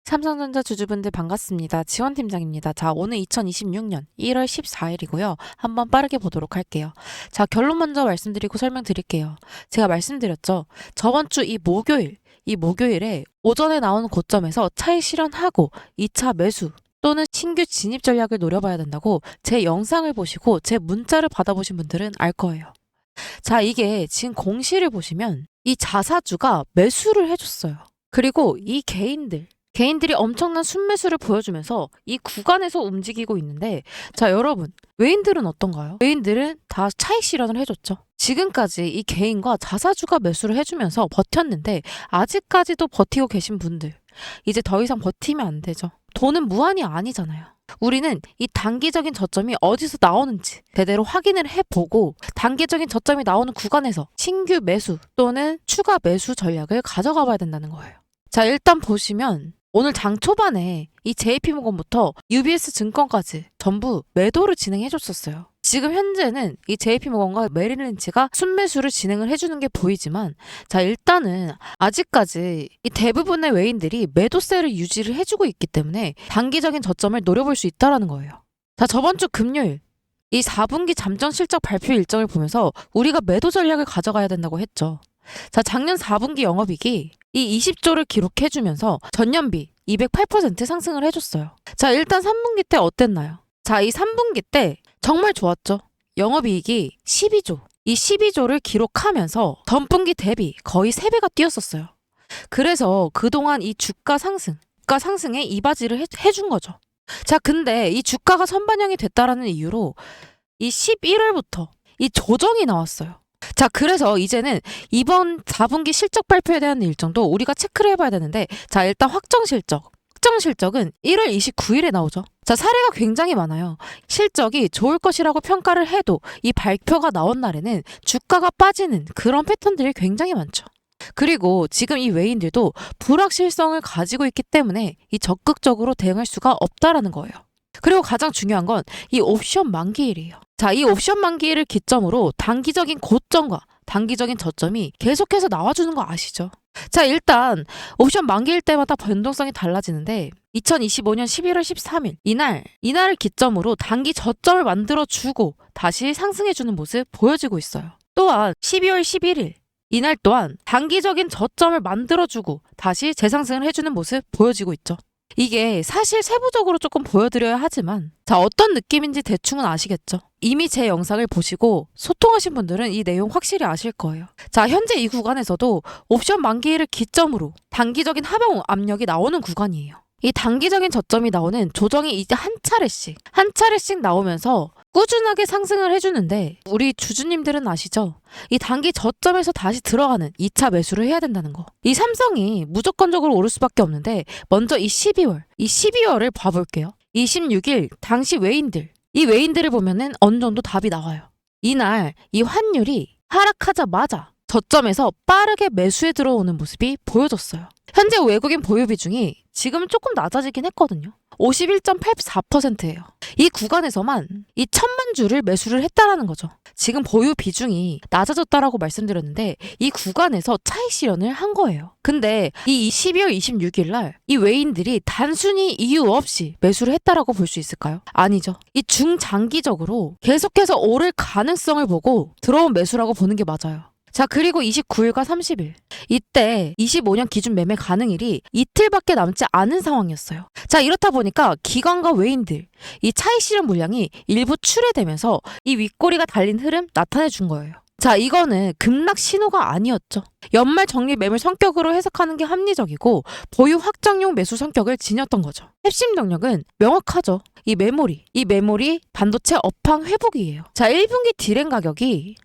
삼성전자 주주분들 반갑습니다. 지원팀장입니다. 자, 오늘 2026년 1월 14일이고요. 한번 빠르게 보도록 할게요. 자, 결론 먼저 말씀드리고 설명드릴게요. 제가 말씀드렸죠. 저번 주 이 목요일에 오전에 나오는 고점에서 차익 실현하고 2차 매수 또는 신규 진입 전략을 노려봐야 된다고 제 영상을 보시고 제 문자를 받아보신 분들은 알 거예요. 자, 이게 지금 공시를 보시면 이 자사주가 매수를 해줬어요. 그리고 이 개인들이 엄청난 순매수를 보여주면서 이 구간에서 움직이고 있는데, 자, 여러분, 외인들은 어떤가요? 외인들은 다 차익 실현을 해줬죠. 지금까지 이 개인과 자사주가 매수를 해주면서 버텼는데 아직까지도 버티고 계신 분들, 이제 더 이상 버티면 안 되죠. 돈은 무한이 아니잖아요. 우리는 이 단기적인 저점이 어디서 나오는지 제대로 확인을 해보고 단기적인 저점이 나오는 구간에서 신규 매수 또는 추가 매수 전략을 가져가 봐야 된다는 거예요. 자, 일단 보시면 오늘 장 초반에 이 JP모건부터 UBS 증권까지 전부 매도를 진행해줬었어요. 지금 현재는 이 JP모건과 메릴린치가 순매수를 진행을 해주는 게 보이지만, 자, 일단은 아직까지 이 대부분의 외인들이 매도세를 유지를 해주고 있기 때문에 단기적인 저점을 노려볼 수 있다는 거예요. 자, 저번 주 금요일 이 4분기 잠정 실적 발표 일정을 보면서 우리가 매도 전략을 가져가야 된다고 했죠. 자, 작년 4분기 영업이익이 이 20조를 기록해주면서 전년비 208% 상승을 해줬어요. 자, 일단 3분기 때 어땠나요? 자, 이 3분기 때 정말 좋았죠. 영업이익이 12조. 이 12조를 기록하면서 전분기 대비 거의 3배가 뛰었었어요. 그래서 그동안 이 주가 상승에 이바지를 해준 거죠. 자, 근데 이 주가가 선반영이 됐다라는 이유로 이 11월부터 이 조정이 나왔어요. 자, 그래서 이제는 이번 4분기 실적 발표에 대한 일정도 우리가 체크를 해봐야 되는데, 자, 일단 확정 실적은 1월 29일에 나오죠. 자, 사례가 굉장히 많아요. 실적이 좋을 것이라고 평가를 해도 이 발표가 나온 날에는 주가가 빠지는 그런 패턴들이 굉장히 많죠. 그리고 지금 이 외인들도 불확실성을 가지고 있기 때문에 이 적극적으로 대응할 수가 없다라는 거예요. 그리고 가장 중요한 건 이 옵션 만기일이에요. 자, 이 옵션 만기일을 기점으로 단기적인 고점과 단기적인 저점이 계속해서 나와주는 거 아시죠? 자, 일단 옵션 만기일 때마다 변동성이 달라지는데 2025년 11월 13일 이날을 기점으로 단기 저점을 만들어주고 다시 상승해주는 모습 보여지고 있어요. 또한 12월 11일 이날 또한 단기적인 저점을 만들어주고 다시 재상승을 해주는 모습 보여지고 있죠. 이게 사실 세부적으로 조금 보여드려야 하지만, 자, 어떤 느낌인지 대충은 아시겠죠? 이미 제 영상을 보시고 소통하신 분들은 이 내용 확실히 아실 거예요. 자, 현재 이 구간에서도 옵션 만기일을 기점으로 단기적인 하방 압력이 나오는 구간이에요. 이 단기적인 저점이 나오는 조정이 이제 한 차례씩 나오면서 꾸준하게 상승을 해주는데, 우리 주주님들은 아시죠? 이 단기 저점에서 다시 들어가는 2차 매수를 해야 된다는 거. 이 삼성이 무조건적으로 오를 수밖에 없는데, 먼저 이 12월을 봐볼게요. 26일 당시 이 외인들을 보면은 어느 정도 답이 나와요. 이날 이 환율이 하락하자마자 저점에서 빠르게 매수에 들어오는 모습이 보여졌어요. 현재 외국인 보유 비중이 지금 조금 낮아지긴 했거든요. 51.84%예요. 이 구간에서만 이 1000만 주를 매수를 했다라는 거죠. 지금 보유 비중이 낮아졌다라고 말씀드렸는데 이 구간에서 차익 실현을 한 거예요. 근데 이 12월 26일 날 이 외인들이 단순히 이유 없이 매수를 했다라고 볼 수 있을까요? 아니죠. 이 중장기적으로 계속해서 오를 가능성을 보고 들어온 매수라고 보는 게 맞아요. 자, 그리고 29일과 30일 이때 25년 기준 매매 가능일이 이틀밖에 남지 않은 상황이었어요. 자, 이렇다 보니까 기관과 외인들 이 차익 실현 물량이 일부 출회되면서 이 윗꼬리가 달린 흐름 나타내 준 거예요. 자, 이거는 급락 신호가 아니었죠. 연말 정리 매물 성격으로 해석하는 게 합리적이고 보유 확정용 매수 성격을 지녔던 거죠. 핵심 동력은 명확하죠. 이 메모리 반도체 업황 회복이에요. 자, 1분기 디램 가격이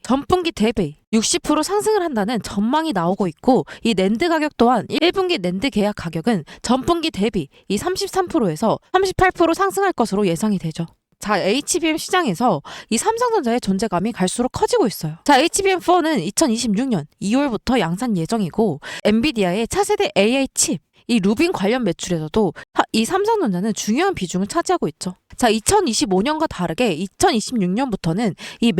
전분기 대비 60% 상승을 한다는 전망이 나오고 있고, 이 낸드 가격 또한 1분기 낸드 계약 가격은 전분기 대비 이 33%에서 38% 상승할 것으로 예상이 되죠. 자, HBM 시장에서 이 삼성전자의 존재감이 갈수록 커지고 있어요. 자, HBM4는 2026년 2월부터 양산 예정이고, 엔비디아의 차세대 AI 칩 이 루빈 관련 매출에서도 이 삼성전자는 중요한 비중을 차지하고 있죠. 자, 2025년과 다르게 2026년부터는 이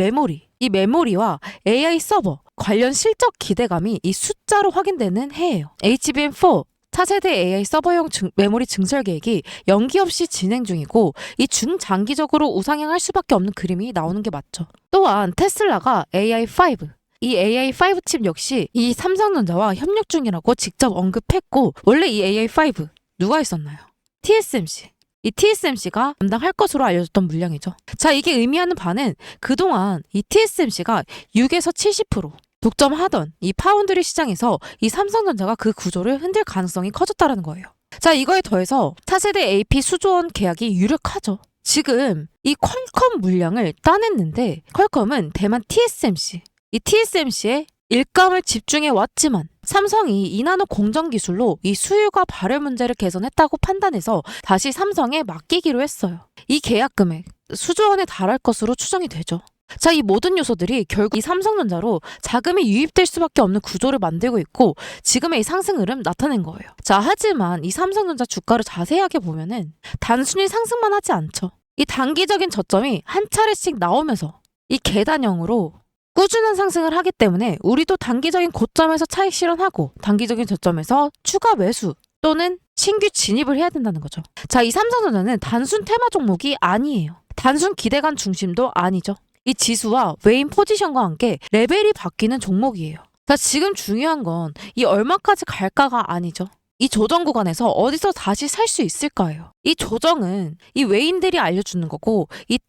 메모리와 AI 서버 관련 실적 기대감이 이 숫자로 확인되는 해예요. HBM4 차세대 AI 서버용 메모리 증설 계획이 연기 없이 진행 중이고 이 중장기적으로 우상향할 수밖에 없는 그림이 나오는 게 맞죠. 또한 테슬라가 AI5 이 AI5 칩 역시 이 삼성전자와 협력 중이라고 직접 언급했고 원래 이 AI5 누가 있었나요? TSMC. 이 TSMC가 담당할 것으로 알려졌던 물량이죠. 자, 이게 의미하는 바는 그동안 이 TSMC가 6에서 70% 독점하던 이 파운드리 시장에서 이 삼성전자가 그 구조를 흔들 가능성이 커졌다는 거예요. 자, 이거에 더해서 차세대 AP 수조원 계약이 유력하죠. 지금 이 퀄컴 물량을 따냈는데 퀄컴은 대만 TSMC, 이 TSMC에 일감을 집중해 왔지만 삼성이 이나노 공정 기술로 이 수율과 발열 문제를 개선했다고 판단해서 다시 삼성에 맡기기로 했어요. 이 계약 금액 수조 원에 달할 것으로 추정이 되죠. 자, 이 모든 요소들이 결국 이 삼성전자로 자금이 유입될 수밖에 없는 구조를 만들고 있고 지금의 이 상승 흐름 나타낸 거예요. 자, 하지만 이 삼성전자 주가를 자세하게 보면은 단순히 상승만 하지 않죠. 이 단기적인 저점이 한 차례씩 나오면서 이 계단형으로 꾸준한 상승을 하기 때문에 우리도 단기적인 고점에서 차익 실현하고 단기적인 저점에서 추가 매수 또는 신규 진입을 해야 된다는 거죠. 자, 이 삼성전자는 단순 테마 종목이 아니에요. 단순 기대감 중심도 아니죠. 이 지수와 웨인 포지션과 함께 레벨이 바뀌는 종목이에요. 자, 지금 중요한 건 이 얼마까지 갈까가 아니죠. 이 조정 구간에서 어디서 다시 살 수 있을까요? 이 조정은 이 웨인들이 알려주는 거고 이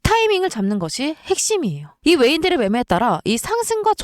타이밍을 잡는 것이 핵심이에요. 이 웨인들의 매매에 따라 이 상승과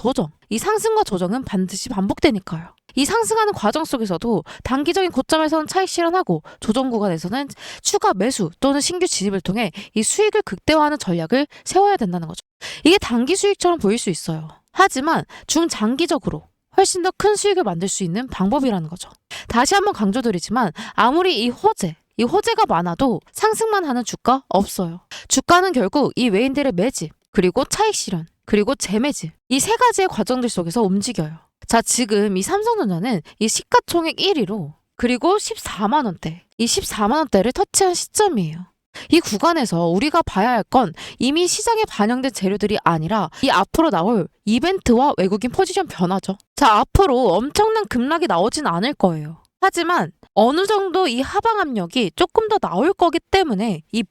조정은 반드시 반복되니까요. 이 상승하는 과정 속에서도 단기적인 고점에서는 차익 실현하고 조정 구간에서는 추가 매수 또는 신규 진입을 통해 이 수익을 극대화하는 전략을 세워야 된다는 거죠. 이게 단기 수익처럼 보일 수 있어요. 하지만 중장기적으로 훨씬 더 큰 수익을 만들 수 있는 방법이라는 거죠. 다시 한번 강조드리지만 아무리 이 호재가 많아도 상승만 하는 주가 없어요. 주가는 결국 이 외인들의 매집, 그리고 차익 실현, 그리고 재매집 이 세 가지의 과정들 속에서 움직여요. 자, 지금 이 삼성전자는 이 시가총액 1위로 그리고 14만 원대, 이 14만 원대를 터치한 시점이에요. 이 구간에서 우리가 봐야 할 건 이미 시장에 반영된 재료들이 아니라 이 앞으로 나올 이벤트와 외국인 포지션 변화죠. 자, 앞으로 엄청난 급락이 나오진 않을 거예요. 하지만 어느 정도 이 하방 압력이 조금 더 나올 거기 때문에 이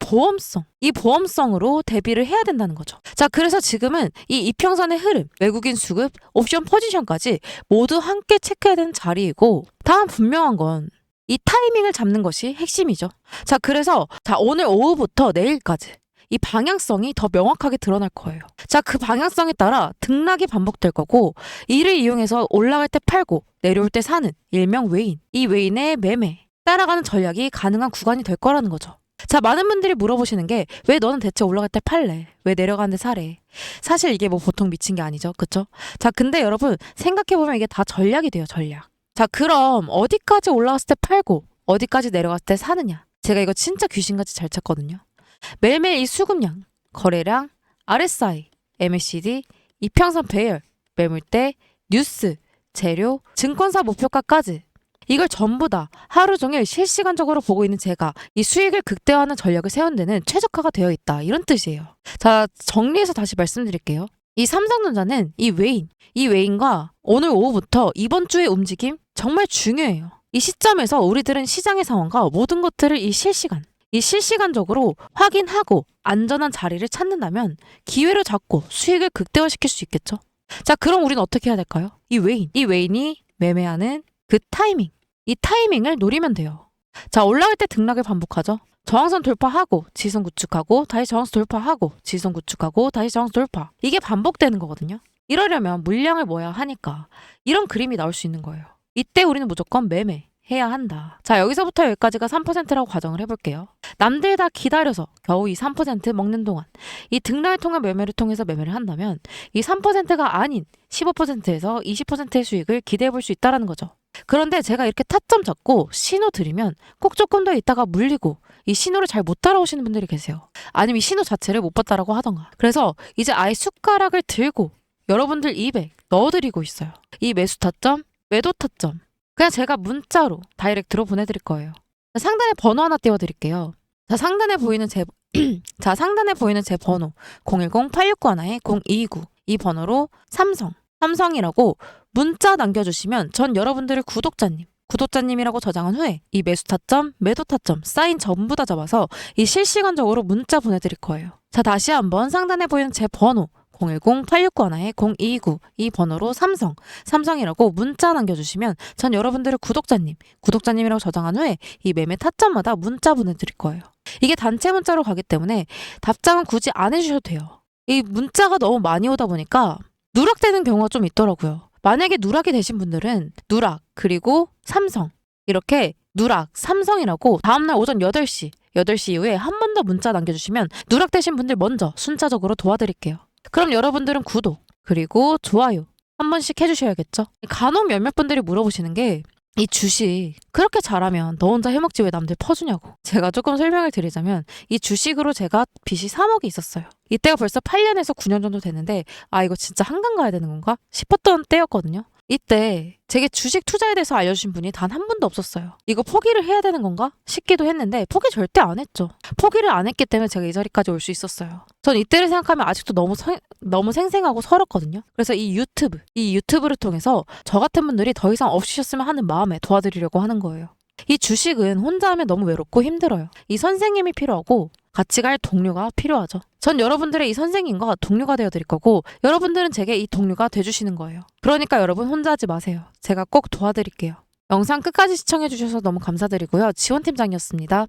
보험성으로 대비를 해야 된다는 거죠. 자, 그래서 지금은 이 이평선의 흐름, 외국인 수급, 옵션 포지션까지 모두 함께 체크해야 되는 자리이고 다만 분명한 건 이 타이밍을 잡는 것이 핵심이죠. 자, 그래서 오늘 오후부터 내일까지 이 방향성이 더 명확하게 드러날 거예요. 자, 그 방향성에 따라 등락이 반복될 거고 이를 이용해서 올라갈 때 팔고 내려올 때 사는 일명 웨인, 이 웨인의 매매 따라가는 전략이 가능한 구간이 될 거라는 거죠. 자, 많은 분들이 물어보시는 게 왜 너는 대체 올라갈 때 팔래? 왜 내려가는데 사래? 사실 이게 뭐 보통 미친 게 아니죠. 그쵸? 자, 근데 여러분 생각해보면 이게 다 전략이 돼요. 전략. 자, 그럼 어디까지 올라갔을 때 팔고 어디까지 내려갔을 때 사느냐? 제가 이거 진짜 귀신같이 잘 찾거든요. 매일매일 이 수급량, 거래량, RSI, MACD, 이평선 배열, 매물대, 뉴스, 재료, 증권사 목표가까지 이걸 전부 다 하루 종일 실시간적으로 보고 있는 제가 이 수익을 극대화하는 전략을 세운 데는 최적화가 되어 있다. 이런 뜻이에요. 자, 정리해서 다시 말씀드릴게요. 이 삼성전자는 이 웨인과 오늘 오후부터 이번 주의 움직임 정말 중요해요. 이 시점에서 우리들은 시장의 상황과 모든 것들을 이 실시간적으로 확인하고 안전한 자리를 찾는다면 기회를 잡고 수익을 극대화시킬 수 있겠죠. 자, 그럼 우리는 어떻게 해야 될까요? 이 웨인이 매매하는 그 타이밍, 이 타이밍을 노리면 돼요. 자, 올라갈 때 등락을 반복하죠. 저항선 돌파하고 지선 구축하고 다시 저항선 돌파하고 지선 구축하고 다시 저항선 돌파. 이게 반복되는 거거든요. 이러려면 물량을 모아야 하니까 이런 그림이 나올 수 있는 거예요. 이때 우리는 무조건 매매해야 한다. 자, 여기서부터 여기까지가 3%라고 가정을 해볼게요. 남들 다 기다려서 겨우 이 3% 먹는 동안 이 등락을 통한 매매를 통해서 매매를 한다면 이 3%가 아닌 15%에서 20%의 수익을 기대해 볼 수 있다는 거죠. 그런데 제가 이렇게 타점 잡고 신호 드리면 꼭 조금 더 있다가 물리고 이 신호를 잘 못 따라오시는 분들이 계세요. 아니면 이 신호 자체를 못 봤다라고 하던가. 그래서 이제 아예 숟가락을 들고 여러분들 입에 넣어드리고 있어요. 이 매수 타점, 매도 타점. 그냥 제가 문자로 다이렉트로 보내드릴 거예요. 상단에 번호 하나 띄워드릴게요. 자, 상단에 보이는 제 번호 010-8691-0229 이 번호로 삼성이라고 문자 남겨주시면 전 여러분들의 구독자님, 구독자님이라고 저장한 후에 이 매수 타점, 매도 타점, 사인 전부 다 잡아서 이 실시간적으로 문자 보내드릴 거예요. 자, 다시 한번 상단에 보이는 제 번호 010-8691-0229 이 번호로 삼성이라고 문자 남겨주시면 전 여러분들의 구독자님이라고 저장한 후에 이 매매 타점마다 문자 보내드릴 거예요. 이게 단체 문자로 가기 때문에 답장은 굳이 안 해주셔도 돼요. 이 문자가 너무 많이 오다 보니까 누락되는 경우가 좀 있더라고요. 만약에 누락이 되신 분들은 누락 그리고 삼성 이렇게 누락, 삼성이라고 다음날 오전 8시 이후에 한 번 더 문자 남겨주시면 누락되신 분들 먼저 순차적으로 도와드릴게요. 그럼 여러분들은 구독 그리고 좋아요 한 번씩 해주셔야겠죠? 간혹 몇몇 분들이 물어보시는 게 이 주식 그렇게 잘하면 너 혼자 해먹지 왜 남들 퍼주냐고. 제가 조금 설명을 드리자면 이 주식으로 제가 빚이 3억이 있었어요. 이때가 벌써 8년에서 9년 정도 됐는데 아 이거 진짜 한강 가야 되는 건가 싶었던 때였거든요. 이때 제게 주식 투자에 대해서 알려주신 분이 단 한 분도 없었어요. 이거 포기를 해야 되는 건가 싶기도 했는데 포기 절대 안 했죠. 포기를 안 했기 때문에 제가 이 자리까지 올 수 있었어요. 전 이때를 생각하면 아직도 너무 생생하고 서럽거든요. 그래서 이 유튜브를 통해서 저 같은 분들이 더 이상 없으셨으면 하는 마음에 도와드리려고 하는 거예요. 이 주식은 혼자 하면 너무 외롭고 힘들어요. 이 선생님이 필요하고 같이 갈 동료가 필요하죠. 전 여러분들의 이 선생님과 동료가 되어 드릴 거고 여러분들은 제게 이 동료가 돼주시는 거예요. 그러니까 여러분 혼자 하지 마세요. 제가 꼭 도와드릴게요. 영상 끝까지 시청해 주셔서 너무 감사드리고요. 지원팀장이었습니다.